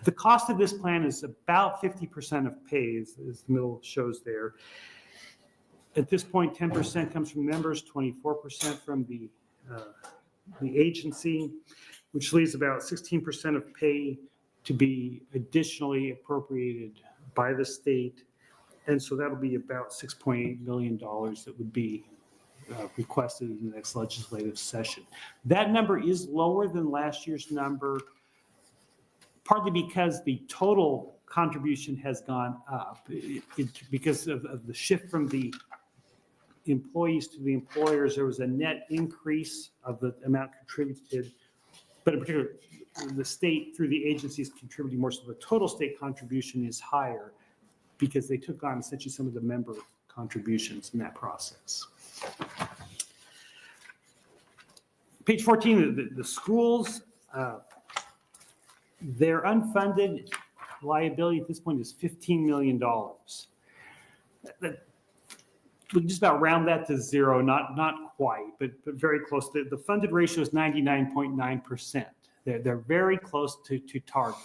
The cost of this plan is about 50% of pay, as the middle shows there. At this point, 10% comes from members, 24% from the agency, which leaves about 16% of pay to be additionally appropriated by the state. And so that'll be about $6.8 million that would be requested in the next legislative session. That number is lower than last year's number, partly because the total contribution has gone up because of the shift from the employees to the employers. There was a net increase of the amount contributed, but in particular, the state through the agencies contributing more, so the total state contribution is higher because they took on essentially some of the member contributions in that process. Page 14, the schools, their unfunded liability at this point is $15 million. We can just about round that to zero, not quite, but very close. The funded ratio is 99.9%. They're very close to target.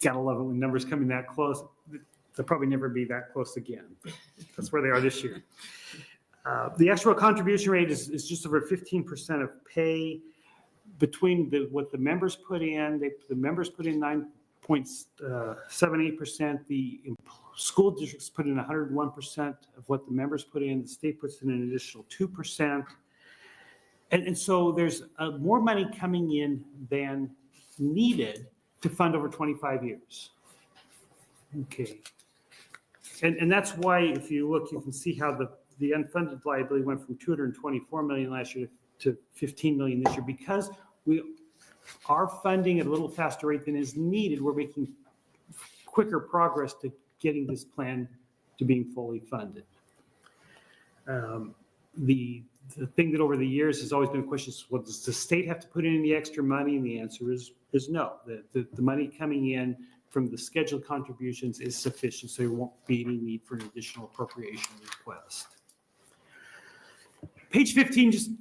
Gotta love it when numbers come in that close. They'll probably never be that close again. That's where they are this year. The actual contribution rate is just over 15% of pay. Between what the members put in, the members put in 9.78%. The school districts put in 101% of what the members put in. The state puts in an additional 2%. And so there's more money coming in than needed to fund over 25 years. Okay. And that's why, if you look, you can see how the unfunded liability went from $224 million last year to $15 million this year. Because we are funding at a little faster rate than is needed, we're making quicker progress to getting this plan to being fully funded. The thing that over the years has always been a question is, well, does the state have to put in the extra money? And the answer is no. The money coming in from the scheduled contributions is sufficient, so there won't be any need for an additional appropriation request. Page 15 just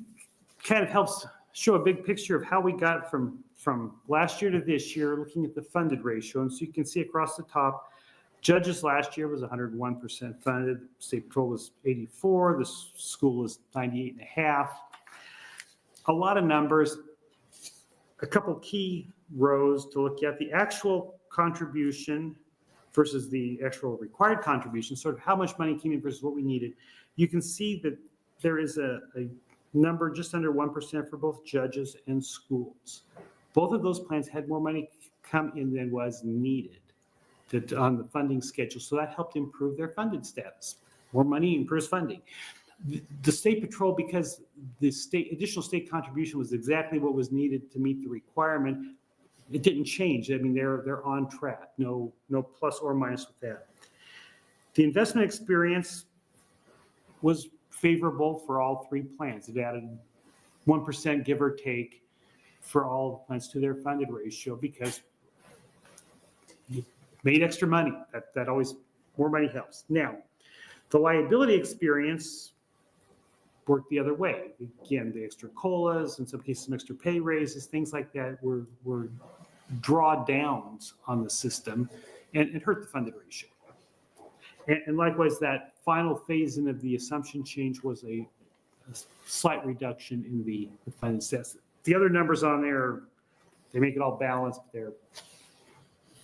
kind of helps show a big picture of how we got from last year to this year, looking at the funded ratio. And so you can see across the top, judges last year was 101% funded, state patrol was 84%, the school was 98.5%. A lot of numbers, a couple key rows to look at: the actual contribution versus the actual required contribution, sort of how much money came in versus what we needed. You can see that there is a number just under 1% for both judges and schools. Both of those plans had more money come in than was needed on the funding schedule, so that helped improve their funded status. More money improves funding. The state patrol, because the additional state contribution was exactly what was needed to meet the requirement, it didn't change. I mean, they're on track. No plus or minus with that. The investment experience was favorable for all three plans. It added 1%, give or take, for all the plans to their funded ratio, because you made extra money. That always, more money helps. Now, the liability experience worked the other way. Again, the extra COLAs, in some cases some extra pay raises, things like that were drawdowns on the system, and it hurt the funded ratio. And likewise, that final phase in of the assumption change was a slight reduction in the funded status. The other numbers on there, they make it all balanced, but they're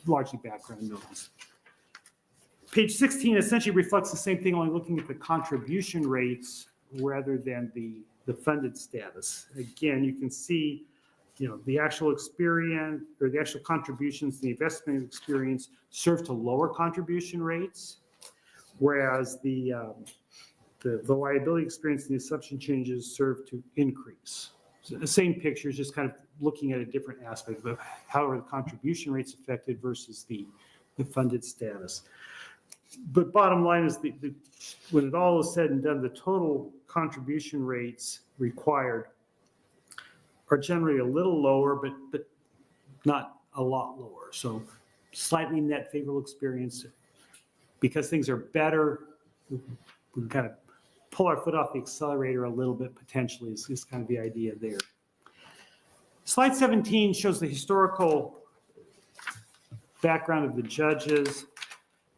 largely background noise. Page 16 essentially reflects the same thing, only looking at the contribution rates rather than the funded status. Again, you can see, the actual experience or the actual contributions, the investment experience serve to lower contribution rates, whereas the liability experience and the assumption changes serve to increase. So the same picture is just kind of looking at a different aspect of how are the contribution rates affected versus the funded status. But bottom line is when it all is said and done, the total contribution rates required are generally a little lower, but not a lot lower. So slightly net favorable experience. Because things are better, we can kind of pull our foot off the accelerator a little bit potentially is kind of the idea there. Slide 17 shows the historical background of the judges.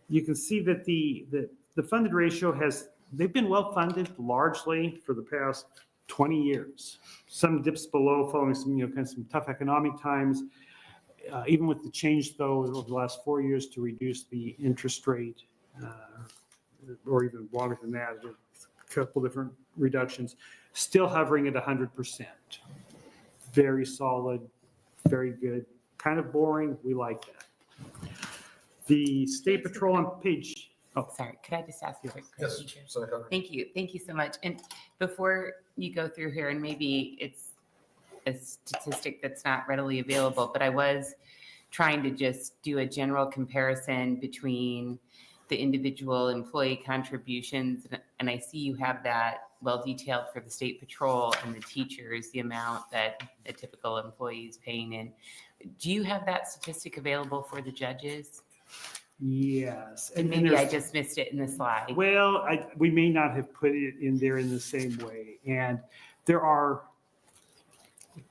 You can see that the funded ratio they've been well funded largely for the past 20 years. Some dips below following some, kind of some tough economic times. Even with the change, though, over the last 4 years to reduce the interest rate, or even longer than that, a couple different reductions, still hovering at 100%. Very solid, very good. Kind of boring. We like that. The State Patrol on page. Oh, sorry. Could I just ask you a quick question? Yes, Senator. Thank you. Thank you so much. And before you go through here, and maybe it's a statistic that's not readily available, but I was trying to just do a general comparison between the individual employee contributions, and I see you have that well detailed for the State Patrol and the teachers, the amount that a typical employee is paying in. Do you have that statistic available for the judges? Yes. And maybe I just missed it in the slide. Well, we may not have put it in there in the same way. And there are a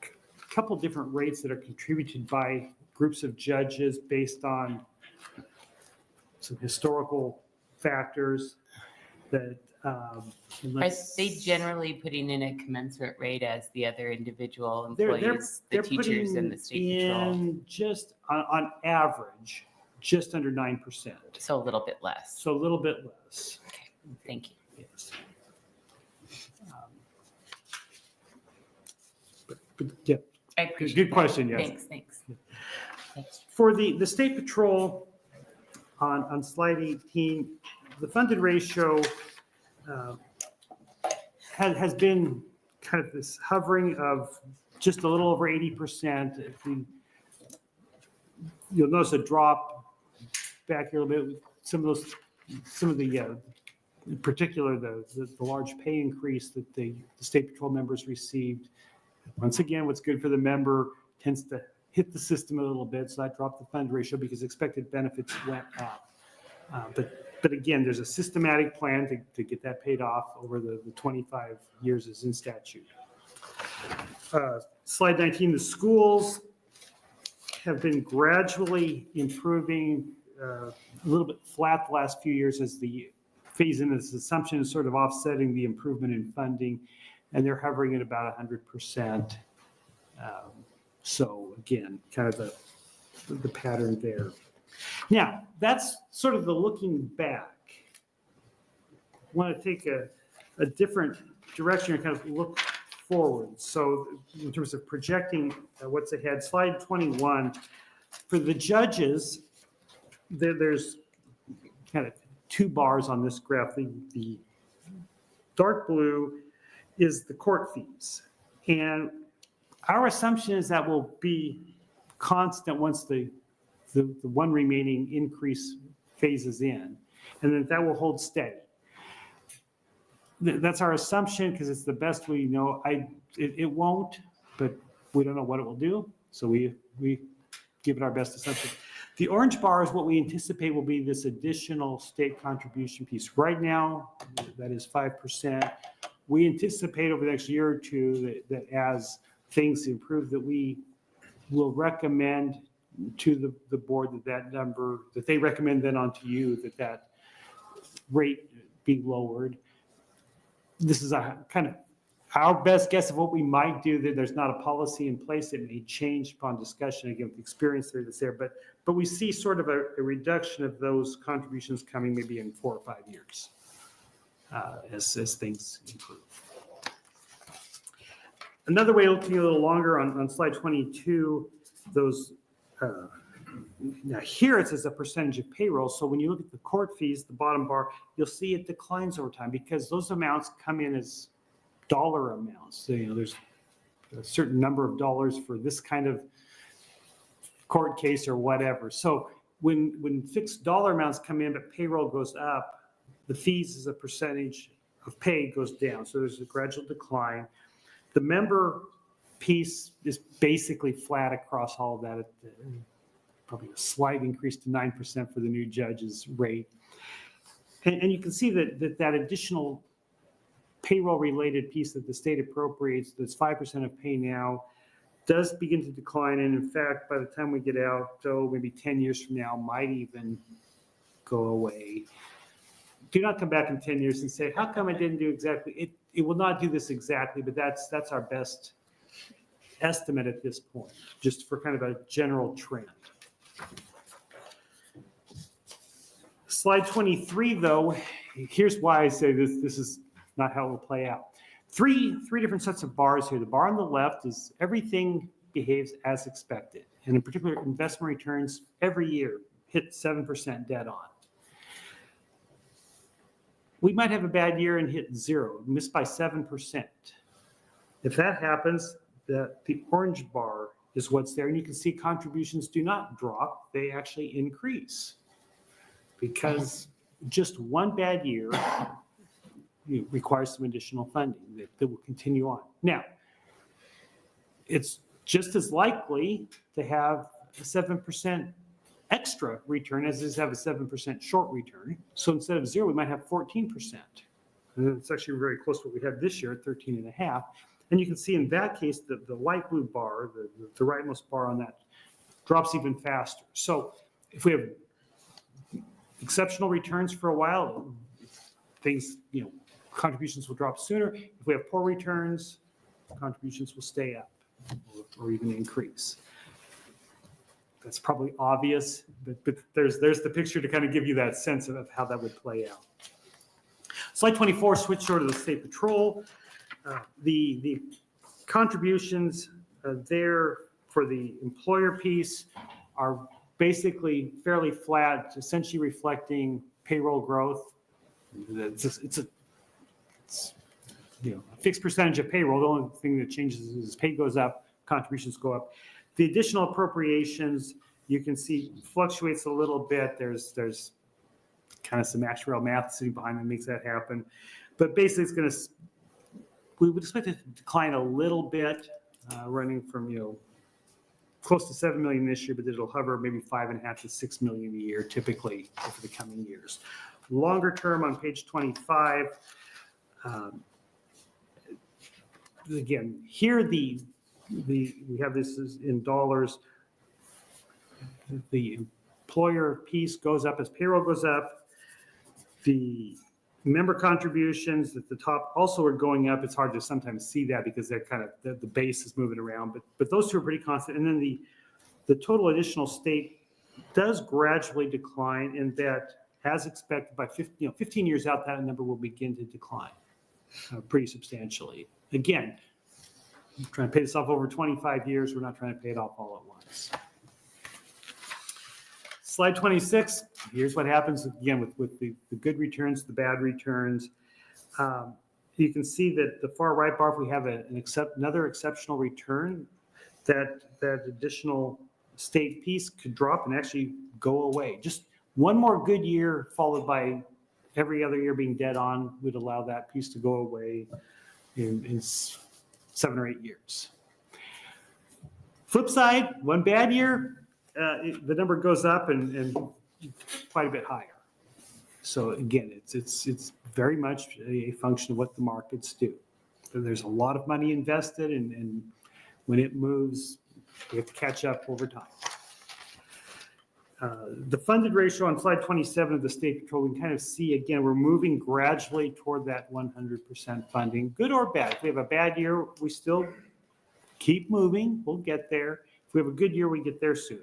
couple different rates that are contributed by groups of judges based on some historical factors that Are they generally putting in a commensurate rate as the other individual employees, the teachers and the State Patrol? in just on average, just under 9%. So a little bit less. So a little bit less. Okay, thank you. Yes. But yeah, I appreciate good that. question, yes. Thanks. For the State Patrol on slide 18, the funded ratio has been kind of this hovering of just a little over 80%. You'll notice a drop back here a little bit. Some of the in particular the large pay increase that the State Patrol members received. Once again, what's good for the member tends to hit the system a little bit, so that dropped the fund ratio because expected benefits went up. But again, there's a systematic plan to get that paid off over the 25 years as in statute. Slide 19, the schools have been gradually improving, a little bit flat the last few years as the phase in this assumption is sort of offsetting the improvement in funding, and they're hovering at about 100%. So again, kind of the pattern there. Now, that's sort of the looking back. I want to take a different direction and kind of look forward. So in terms of projecting what's ahead, slide 21, for the judges, there's kind of two bars on this graph. The dark blue is the court fees. And our assumption is that will be constant once the one remaining increase phases in, and that will hold steady. That's our assumption because it's the best we know. It won't, but we don't know what it will do, so we give it our best assumption. The orange bar is what we anticipate will be this additional state contribution piece. Right now, that is 5%. We anticipate over the next year or two that as things improve, that we will recommend to the board that number, that they recommend then onto you that rate be lowered. This is a kind of our best guess of what we might do. That there's not a policy in place. It may change upon discussion, again, with the experience that's there. But we see sort of a reduction of those contributions coming maybe in 4 or 5 years as things improve. Another way, looking a little longer on slide 22, those now here it's as a percentage of payroll. So when you look at the court fees, the bottom bar, you'll see it declines over time because those amounts come in as dollar amounts. So, there's a certain number of dollars for this kind of court case or whatever. So when fixed dollar amounts come in but payroll goes up, the fees as a percentage of pay goes down. So there's a gradual decline. The member piece is basically flat across all of that. Probably a slight increase to 9% for the new judge's rate. And you can see that additional payroll-related piece that the state appropriates, that's 5% of pay now, does begin to decline. And in fact, by the time we get out, maybe 10 years from now, might even go away. Do not come back in 10 years and say, how come I didn't do exactly? It will not do this exactly, but that's our best estimate at this point, just for kind of a general trend. Slide 23, though, here's why I say this is not how it will play out. Three different sets of bars here. The bar on the left is everything behaves as expected. And in particular, investment returns every year hit 7% dead on. We might have a bad year and hit 0, miss by 7%. If that happens, the orange bar is what's there. And you can see contributions do not drop, they actually increase. Because just one bad year requires some additional funding that will continue on. Now, it's just as likely to have a 7% extra return as it is to have a 7% short return. So instead of 0, we might have 14%. And it's actually very close to what we had this year at 13.5. And you can see in that case, the light blue bar, the rightmost bar on that, drops even faster. So if we have exceptional returns for a while, things, contributions will drop sooner. If we have poor returns, contributions will stay up or even increase. That's probably obvious, but there's the picture to kind of give you that sense of how that would play out. Slide 24, switch over to the state patrol. The contributions there for the employer piece are basically fairly flat, essentially reflecting payroll growth. It's a fixed percentage of payroll. The only thing that changes is pay goes up, contributions go up. The additional appropriations, you can see, fluctuates a little bit. There's kind of some actuarial math sitting behind that makes that happen. But basically, we would expect it to decline a little bit, running from close to 7 million this year, but it'll hover maybe 5.5 to 6 million a year, typically over the coming years. Longer term, on page 25, again, here we have this in dollars. The employer piece goes up as payroll goes up. The member contributions at the top also are going up. It's hard to sometimes see that because they're kind of the base is moving around, but those two are pretty constant. And then the total additional state does gradually decline, in that, as expected, by 15 years out, that number will begin to decline pretty substantially. Again, we're trying to pay this off over 25 years. We're not trying to pay it off all at once. Slide 26, here's what happens again with the good returns, the bad returns. You can see that the far right bar, if we have another exceptional return, that additional state piece could drop and actually go away. Just one more good year followed by every other year being dead on would allow that piece to go away in 7 or 8 years. Flip side, one bad year, the number goes up and quite a bit higher. So again, it's very much a function of what the markets do. There's a lot of money invested, and when it moves, we have to catch up over time. The funded ratio on slide 27 of the state patrol, we can kind of see, again, we're moving gradually toward that 100% funding, good or bad. If we have a bad year, we still keep moving, we'll get there. If we have a good year, we get there sooner.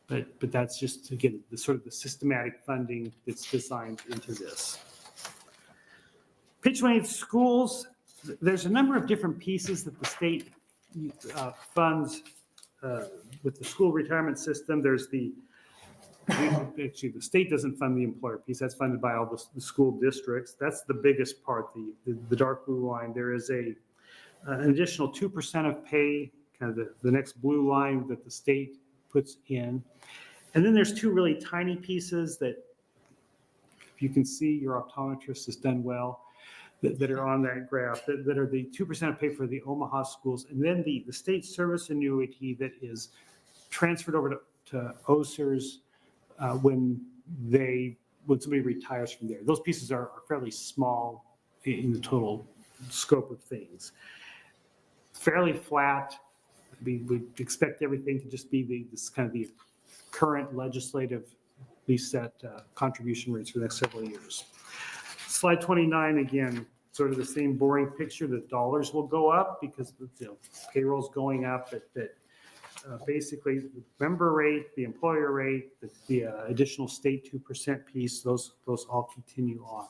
But that's just, again, the sort of the systematic funding that's designed into this. Page 28, schools. There's a number of different pieces that the state funds with the school retirement system. There's actually the state doesn't fund the employer piece. That's funded by all the school districts. That's the biggest part, the dark blue line. There is an additional 2% of pay, kind of the next blue line that the state puts in. And then there's two really tiny pieces that, if you can see, your optometrist has done well, that are on that graph, that are the 2% of pay for the Omaha schools, and then the state service annuity that is transferred over to OSERS when somebody retires from there. Those pieces are fairly small in the total scope of things. fairly flat. We expect everything to just be this kind of the current legislatively set contribution rates for the next several years. Slide 29, again, sort of the same boring picture. The dollars will go up because payroll's going up, but basically the member rate, the employer rate, the additional state 2% piece, those all continue on.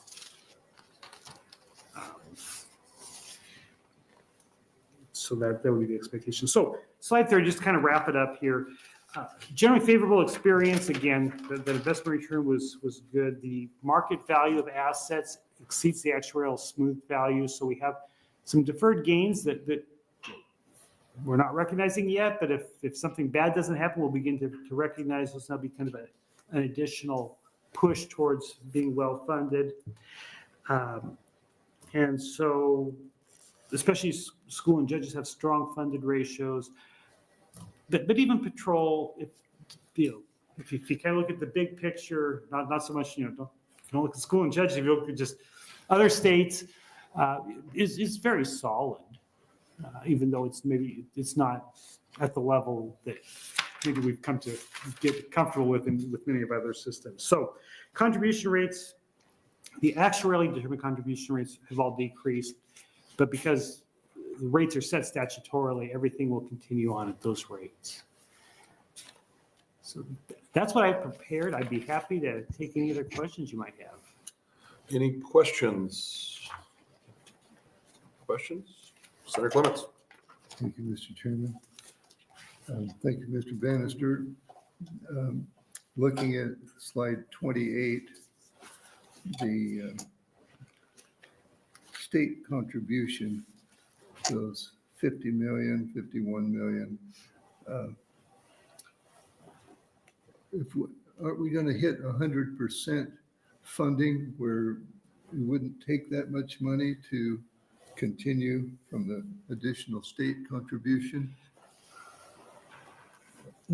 So that would be the expectation. So slide 30, just to kind of wrap it up here. Generally favorable experience. Again, the investment return was good. The market value of assets exceeds the actuarial smooth value. So we have some deferred gains that we're not recognizing yet, but if something bad doesn't happen, we'll begin to recognize this. That'll be kind of an additional push towards being well-funded. And so, especially school and judges have strong funded ratios. But even patrol, if you kind of look at the big picture, not so much, don't look at school and judges, if you look at just other states, is very solid. Even though it's not at the level that maybe we've come to get comfortable with many of other systems. So contribution rates, the actuarially determined contribution rates have all decreased, but because the rates are set statutorily, everything will continue on at those rates. So that's what I've prepared. I'd be happy to take any other questions you might have. Any questions? Questions? Senator Clements. Thank you, Mr. Chairman. Thank you, Mr. Bannister. Looking at slide 28, the state contribution, those 50 million, 51 million. Aren't we going to hit 100% funding where we wouldn't take that much money to continue from the additional state contribution?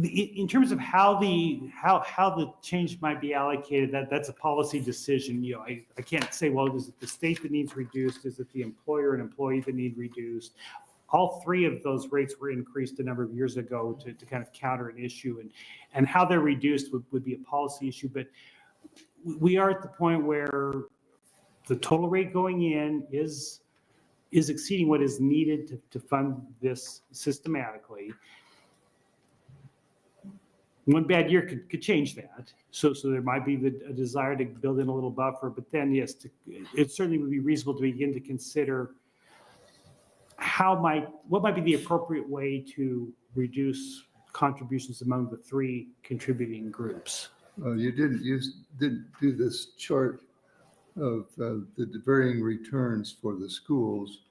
In terms of how the change might be allocated, that's a policy decision. I can't say, well, is it the state that needs reduced? Is it the employer and employee that need reduced? All three of those rates were increased a number of years ago to kind of counter an issue, and how they're reduced would be a policy issue. But we are at the point where the total rate going in is exceeding what is needed to fund this systematically. One bad year could change that. So there might be a desire to build in a little buffer, but then yes, it certainly would be reasonable to begin to consider what might be the appropriate way to reduce contributions among the three contributing groups. You didn't do this chart of the varying returns for the schools,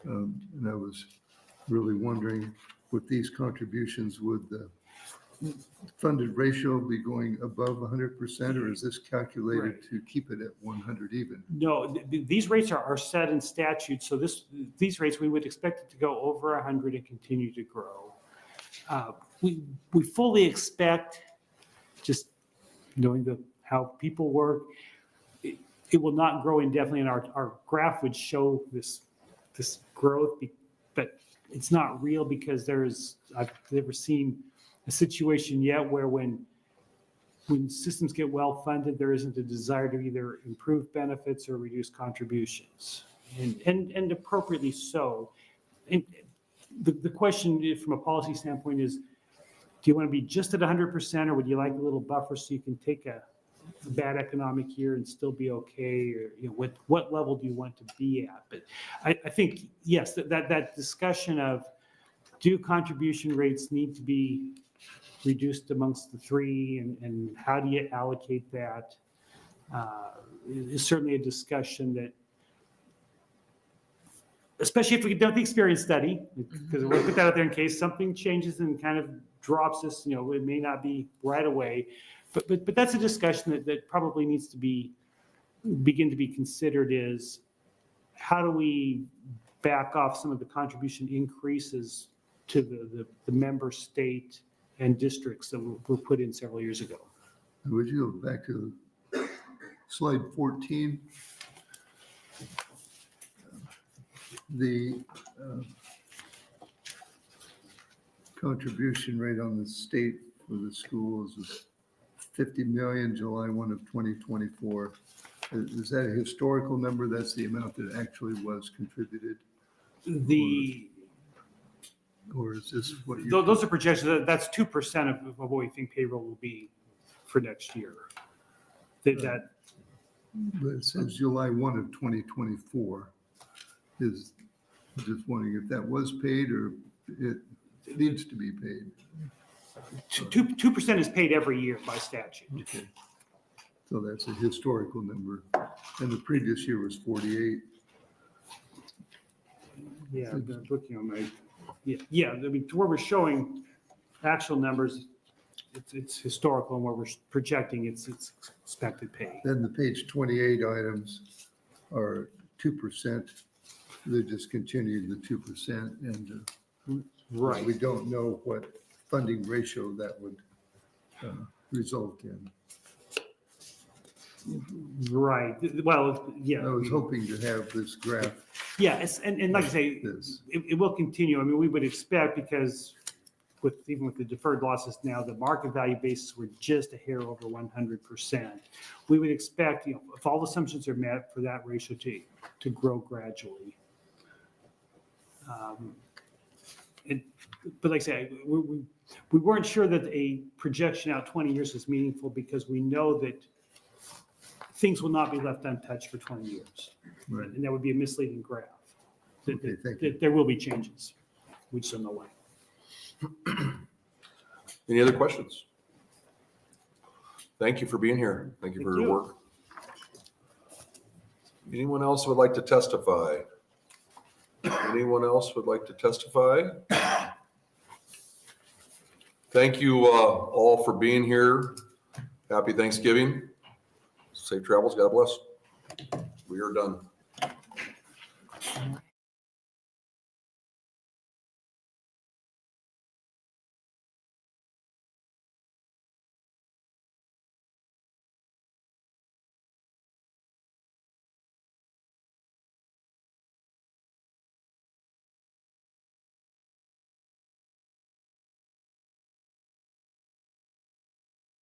and I was really wondering, with these contributions, would the funded ratio be going above 100%, or is this calculated to keep it at 100 even? No, these rates are set in statute, so these rates, we would expect it to go over 100 and continue to grow. We fully expect, just knowing how people work, it will not grow indefinitely, and our graph would show this growth, but it's not real because I've never seen a situation yet where when systems get well funded, there isn't a desire to either improve benefits or reduce contributions, and appropriately so. And the question from a policy standpoint is, do you want to be just at 100%, or would you like a little buffer so you can take a bad economic year and still be okay, or what level do you want to be at? But I think yes, that discussion of do contribution rates need to be reduced amongst the three, and how do you allocate that, is certainly a discussion that, especially if we get done the experience study, because we'll put that out there in case something changes and kind of drops us, it may not be right away, but that's a discussion that probably needs to begin to be considered, is how do we back off some of the contribution increases to the member state and districts that were put in several years ago. Would you go back to slide 14? The contribution rate on the state for the schools is 50 million, July 1 of 2024. Is that a historical number? That's the amount that actually was contributed? Or is this what you? Those are projections. That's 2% of what we think payroll will be for next year. That But it says July 1 of 2024. Is, just wondering if that was paid or it needs to be paid. 2% is paid every year by statute. Okay. So that's a historical number. And the previous year was 48. Yeah, I'm looking on my, yeah, I mean, to where we're showing actual numbers, it's historical, and where we're projecting it's expected pay. Then the page 28 items are 2%. They just continued the 2%, and Right. we don't know what funding ratio that would result in. Right. Well, yeah. I was hoping to have this graph, Yes, and like I say, this. it will continue. I mean, we would expect, because even with the deferred losses now, the market value basis were just a hair over 100%. We would expect, if all assumptions are met, for that ratio to grow gradually. But like I say, we weren't sure that a projection out 20 years is meaningful, because we know that things will not be left untouched for 20 years. Right. And that would be a misleading graph. Okay, thank you. There will be changes. We just don't know when. Any other questions? Thank you for being here. Thank you for Thank your you. work. Anyone else would like to testify? Anyone else would like to testify? Thank you all for being here. Happy Thanksgiving. Safe travels. God bless. We are done.